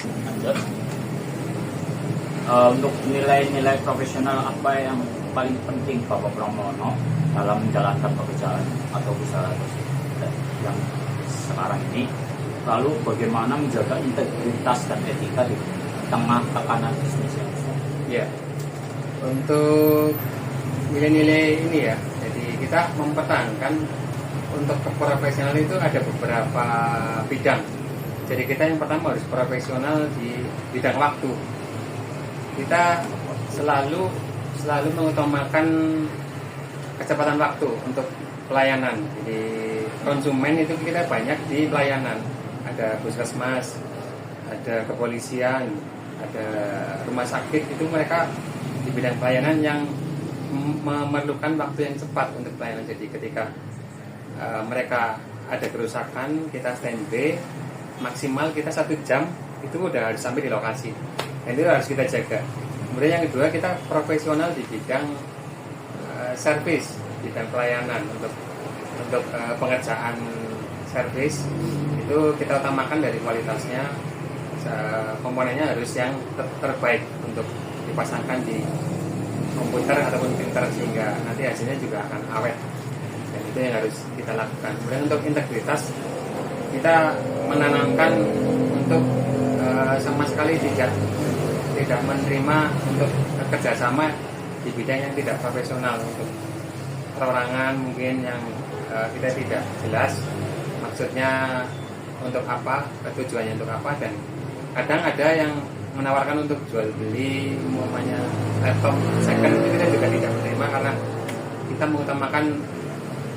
Lanjut. Untuk nilai-nilai profesional apa yang paling penting Bapak Pramono dalam menjalankan pekerjaan atau usaha yang sekarang ini? Lalu bagaimana menjaga integritas dan etika di tengah tekanan bisnis yang besar? Ya, untuk nilai-nilai ini ya, jadi kita mempertahankan untuk keprofesional itu ada beberapa bidang. Jadi kita yang pertama harus profesional di bidang waktu. Kita selalu mengutamakan kecepatan waktu untuk pelayanan. Jadi konsumen itu kita banyak di pelayanan. Ada puskesmas, ada kepolisian, ada rumah sakit, itu mereka di bidang pelayanan yang memerlukan waktu yang cepat untuk pelayanan. Jadi ketika mereka ada kerusakan, kita standby maksimal kita 1 jam itu udah harus sampai di lokasi, dan itu harus kita jaga. Kemudian yang kedua, kita profesional di bidang servis, bidang pelayanan. Untuk pengerjaan servis itu kita utamakan dari kualitasnya, komponennya harus yang terbaik untuk dipasangkan di komputer ataupun printer sehingga nanti hasilnya juga akan awet, dan itu yang harus kita lakukan. Kemudian untuk integritas, kita menanamkan untuk sama sekali tidak menerima untuk kerjasama di bidang yang tidak profesional, untuk perorangan mungkin yang kita tidak jelas maksudnya untuk apa, tujuannya untuk apa, dan kadang ada yang menawarkan untuk jual beli umpamanya laptop second, itu kita juga tidak menerima karena kita mengutamakan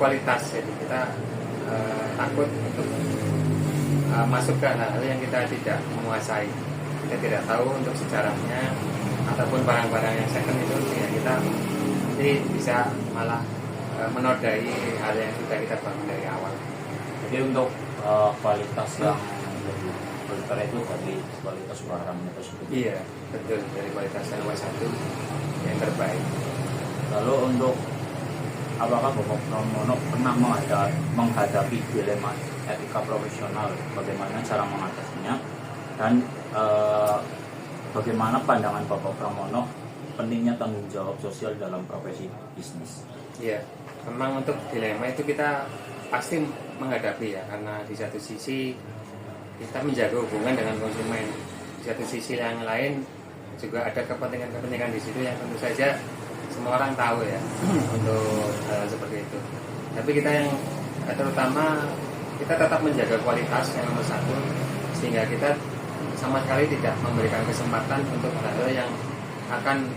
kualitas. Jadi kita takut untuk masuk ke hal-hal yang kita tidak menguasai, kita tidak tahu untuk sejarahnya ataupun barang-barang yang second itu, ya kita nanti bisa malah menodai hal yang sudah kita bangun dari awal. Jadi untuk kualitas yang berter itu dari kualitas barang tersebut. Iya, betul, dari kualitas nomor 1 yang terbaik. Lalu untuk apakah Bapak Pramono pernah menghadapi dilema etika profesional? Bagaimana cara mengatasinya? Dan bagaimana pandangan Bapak Pramono pentingnya tanggung jawab sosial dalam profesi bisnis? Iya, memang untuk dilema itu kita pasti menghadapi ya, karena di satu sisi kita menjaga hubungan dengan konsumen, di satu sisi yang lain juga ada kepentingan-kepentingan di situ yang tentu saja semua orang tahu ya untuk seperti itu. Tapi kita yang terutama kita tetap menjaga kualitas yang nomor 1, sehingga kita sama sekali tidak memberikan kesempatan untuk hal-hal yang akan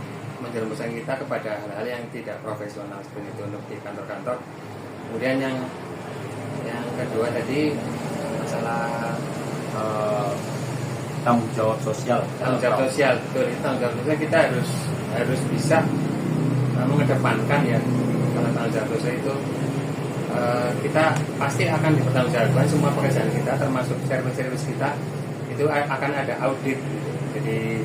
menjerumuskan kita kepada hal-hal yang tidak profesional seperti itu untuk di kantor-kantor. Kemudian yang kedua tadi masalah tanggung jawab sosial. Tanggung jawab sosial, betul. Tanggung jawab sosial kita harus bisa mengedepankan ya. Kalau tanggung jawab sosial itu kita pasti akan dipertanggungjawabkan semua pekerjaan kita, termasuk servis-servis kita itu akan ada audit. Jadi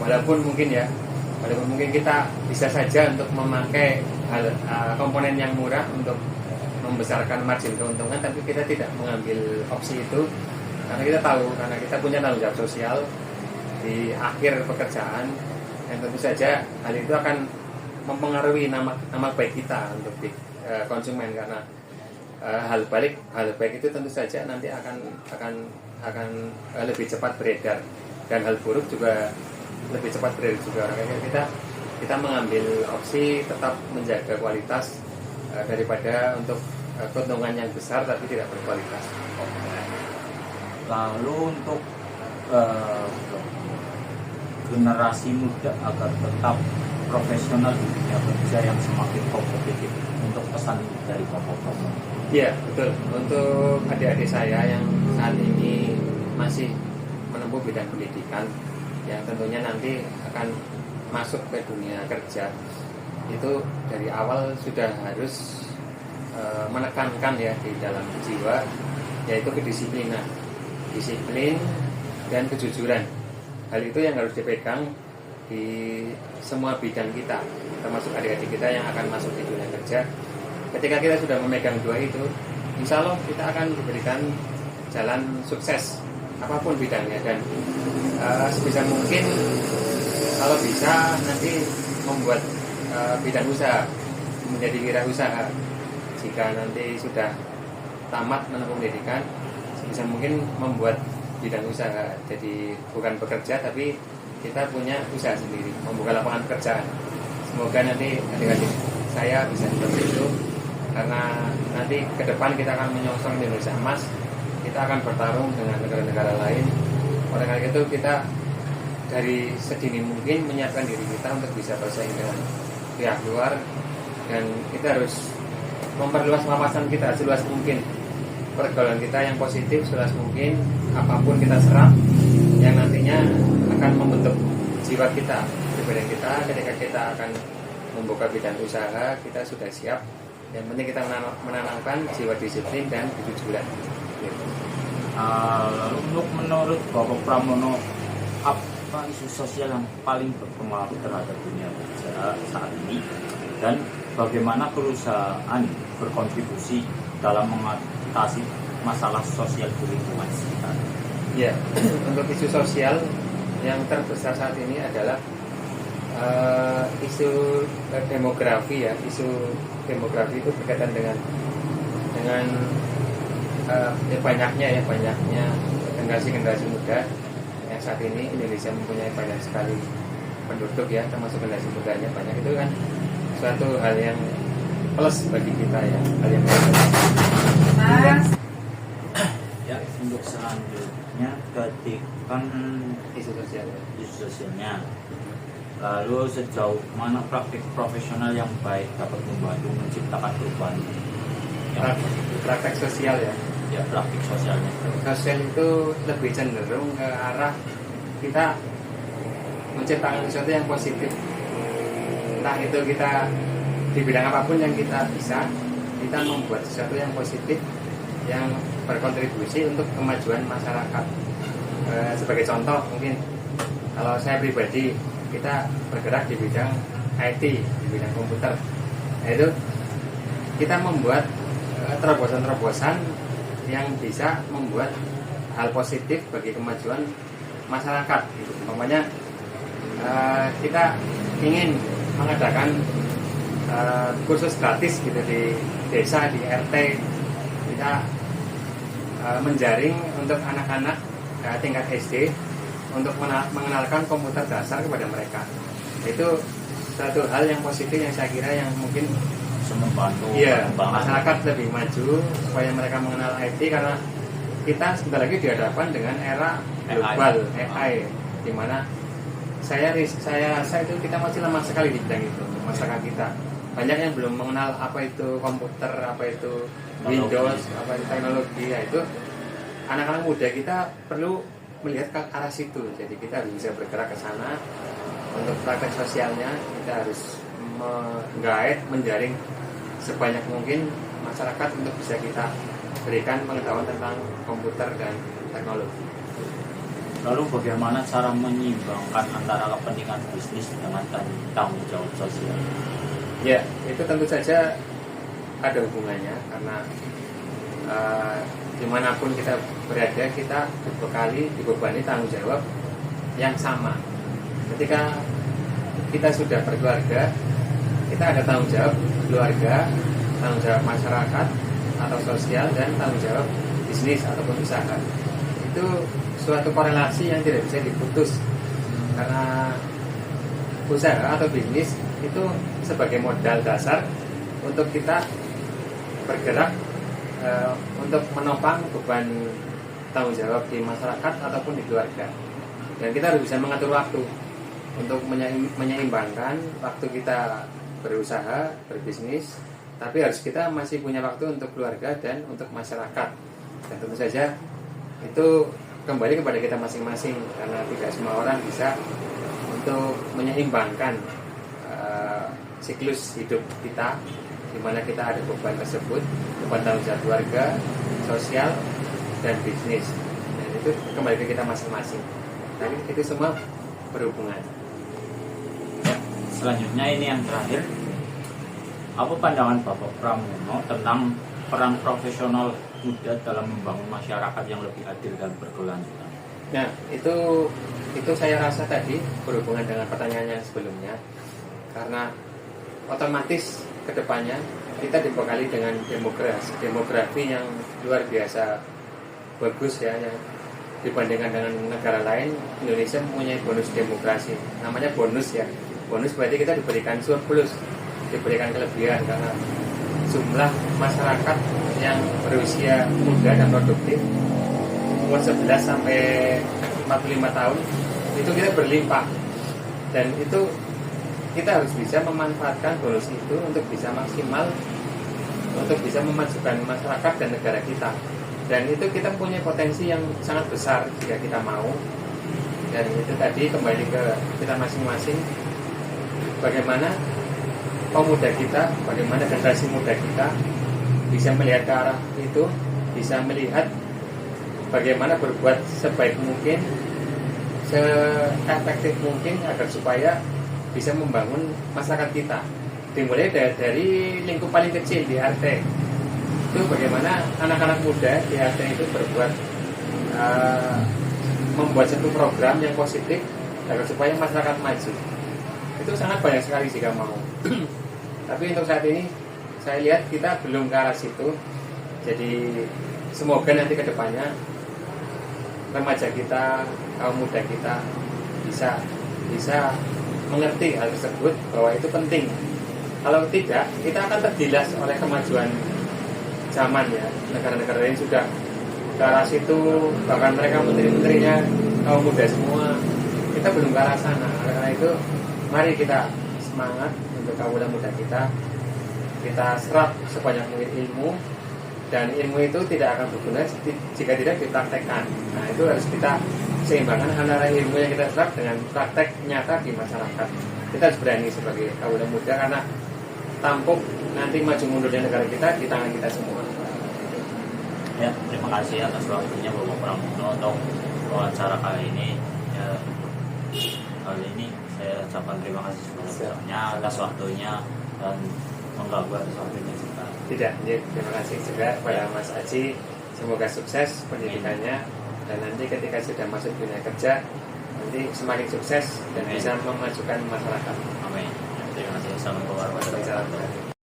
walaupun mungkin kita bisa saja untuk memakai komponen yang murah untuk membesarkan margin keuntungan, tapi kita tidak mengambil opsi itu karena kita tahu, karena kita punya tanggung jawab sosial di akhir pekerjaan, yang tentu saja hal itu akan mempengaruhi nama baik kita untuk konsumen, karena hal baik itu tentu saja nanti akan lebih cepat beredar, dan hal buruk juga lebih cepat beredar juga. Makanya kita mengambil opsi tetap menjaga kualitas daripada untuk keuntungan yang besar tapi tidak berkualitas. Lalu untuk generasi muda agar tetap profesional di dunia kerja yang semakin kompetitif, untuk pesan dari Bapak Pramono? Iya, betul. Untuk adik-adik saya yang saat ini masih menempuh bidang pendidikan, yang tentunya nanti akan masuk ke dunia kerja, itu dari awal sudah harus menekankan ya di dalam jiwa, yaitu kedisiplinan, disiplin dan kejujuran. Hal itu yang harus dipegang di semua bidang kita, termasuk adik-adik kita yang akan masuk di dunia kerja. Ketika kita sudah memegang dua itu, insya Allah kita akan diberikan jalan sukses apapun bidangnya, dan sebisa mungkin kalau bisa nanti membuat bidang usaha menjadi wirausaha. Jika nanti sudah tamat menempuh pendidikan, sebisa mungkin membuat bidang usaha. Jadi bukan bekerja tapi kita punya usaha sendiri, membuka lapangan pekerjaan. Semoga nanti adik-adik saya bisa seperti itu, karena nanti ke depan kita akan menyongsong Indonesia emas. Kita akan bertarung dengan negara-negara lain. Oleh karena itu kita dari sedini mungkin menyiapkan diri kita untuk bisa bersaing dengan pihak luar, dan kita harus memperluas wawasan kita seluas mungkin, pergaulan kita yang positif seluas mungkin, apapun kita serap yang nantinya akan membentuk jiwa kita, pribadi kita. Ketika kita akan membuka bidang usaha, kita sudah siap. Yang penting kita menanamkan jiwa disiplin dan kejujuran. Lalu menurut Bapak Pramono, apa isu sosial yang paling berpengaruh terhadap dunia kerja saat ini, dan bagaimana perusahaan berkontribusi dalam mengatasi masalah sosial di lingkungan sekitar? Ya, untuk isu sosial yang terbesar saat ini adalah isu demografi ya. Isu demografi itu berkaitan dengan banyaknya generasi muda yang saat ini Indonesia mempunyai banyak sekali penduduk ya, termasuk generasi mudanya banyak. Itu kan suatu hal yang plus bagi kita ya, hal yang Mas. Ya, untuk selanjutnya ketikkan isu sosial. isu sosialnya. Lalu sejauh mana praktik profesional yang baik dapat membantu menciptakan perubahan yang Praktek sosial ya. ya, praktik sosialnya. Sosial itu lebih cenderung ke arah kita menciptakan sesuatu yang positif. Entah itu kita di bidang apapun yang kita bisa, kita membuat sesuatu yang positif yang berkontribusi untuk kemajuan masyarakat. Sebagai contoh mungkin kalau saya pribadi, kita bergerak di bidang IT, di bidang komputer. Itu kita membuat terobosan-terobosan yang bisa membuat hal positif bagi kemajuan masyarakat gitu. Umpamanya kita ingin mengadakan kursus gratis gitu di desa, di RT. Kita menjaring untuk anak-anak tingkat SD untuk mengenalkan komputer dasar kepada mereka. Itu satu hal yang positif yang saya kira yang mungkin Membantu masyarakat lebih maju supaya mereka mengenal IT, karena kita sebentar lagi dihadapkan dengan era global AI, di mana saya itu kita masih lemah sekali di bidang itu. Masyarakat kita banyak yang belum mengenal apa itu komputer, apa itu Windows, apa itu teknologi. Ya, itu anak-anak muda kita perlu melihat ke arah situ. Jadi kita harus bisa bergerak ke sana. Untuk praktek sosialnya kita harus menggait, menjaring sebanyak mungkin masyarakat untuk bisa kita berikan pengetahuan tentang komputer dan teknologi. Lalu bagaimana cara menyeimbangkan antara kepentingan bisnis dengan tanggung jawab sosial? Ya, itu tentu saja ada hubungannya, karena dimanapun kita berada, kita dibebani tanggung jawab yang sama. Ketika kita sudah berkeluarga, kita ada tanggung jawab keluarga, tanggung jawab masyarakat atau sosial, dan tanggung jawab bisnis ataupun usaha. Itu suatu korelasi yang tidak bisa diputus, karena usaha atau bisnis itu sebagai modal dasar untuk kita bergerak untuk menopang beban tanggung jawab di masyarakat ataupun di keluarga. Dan kita harus bisa mengatur waktu untuk menyeimbangkan waktu kita berusaha, berbisnis, tapi harus kita masih punya waktu untuk keluarga dan untuk masyarakat. Dan tentu saja itu kembali kepada kita masing-masing, karena tidak semua orang bisa untuk menyeimbangkan siklus hidup kita, di mana kita ada beban tersebut, beban tanggung jawab keluarga, sosial, dan bisnis. Dan itu kembali ke kita masing-masing. Tapi itu semua berhubungan. Selanjutnya ini yang terakhir, apa pandangan Bapak Pramono tentang peran profesional muda dalam membangun masyarakat yang lebih adil dan berkelanjutan? Nah, itu saya rasa tadi berhubungan dengan pertanyaannya sebelumnya, karena otomatis kedepannya kita dibekali dengan demografi yang luar biasa bagus ya, yang dibandingkan dengan negara lain. Indonesia mempunyai bonus demografi, namanya bonus ya. Bonus berarti kita diberikan surplus, diberikan kelebihan karena jumlah masyarakat yang berusia muda dan produktif umur 11 sampai 45 tahun itu kita berlimpah, dan itu kita harus bisa memanfaatkan bonus itu untuk bisa maksimal, untuk bisa memajukan masyarakat dan negara kita. Dan itu kita punya potensi yang sangat besar jika kita mau. Dan itu tadi kembali ke kita masing-masing, bagaimana pemuda kita, bagaimana generasi muda kita bisa melihat ke arah itu, bisa melihat bagaimana berbuat sebaik mungkin, seefektif mungkin agar supaya bisa membangun masyarakat kita. Dimulai dari lingkup paling kecil di RT. Itu bagaimana anak-anak muda di RT itu berbuat, membuat satu program yang positif agar supaya masyarakat maju. Itu sangat banyak sekali jika mau. Tapi untuk saat ini saya lihat kita belum ke arah situ. Jadi semoga nanti ke depannya remaja kita, kaum muda kita bisa mengerti hal tersebut, bahwa itu penting. Kalau tidak, kita akan tergilas oleh kemajuan zaman ya. Negara-negara lain sudah ke arah situ, bahkan mereka menteri-menterinya kaum muda semua. Kita belum ke arah sana. Karena itu mari kita semangat untuk kaum muda kita serap sebanyak mungkin ilmu, dan ilmu itu tidak akan berguna jika tidak dipraktekkan. Nah, itu harus kita seimbangkan antara ilmu yang kita serap dengan praktek nyata di masyarakat. Kita harus berani sebagai kaum muda, karena tampuk nanti maju mundurnya negara kita di tangan kita semua. Ya, terima kasih atas waktunya Bapak Pramono untuk wawancara kali ini. Ya, kali ini saya ucapkan terima kasih sebesar-besarnya atas waktunya dan mengganggu atas waktunya juga. Tidak, terima kasih juga kepada Mas Aji. Semoga sukses pendidikannya, dan nanti ketika sudah masuk dunia kerja nanti semakin sukses dan Amin. bisa memajukan masyarakat. Amin. Terima kasih. Assalamualaikum warahmatullahi wabarakatuh.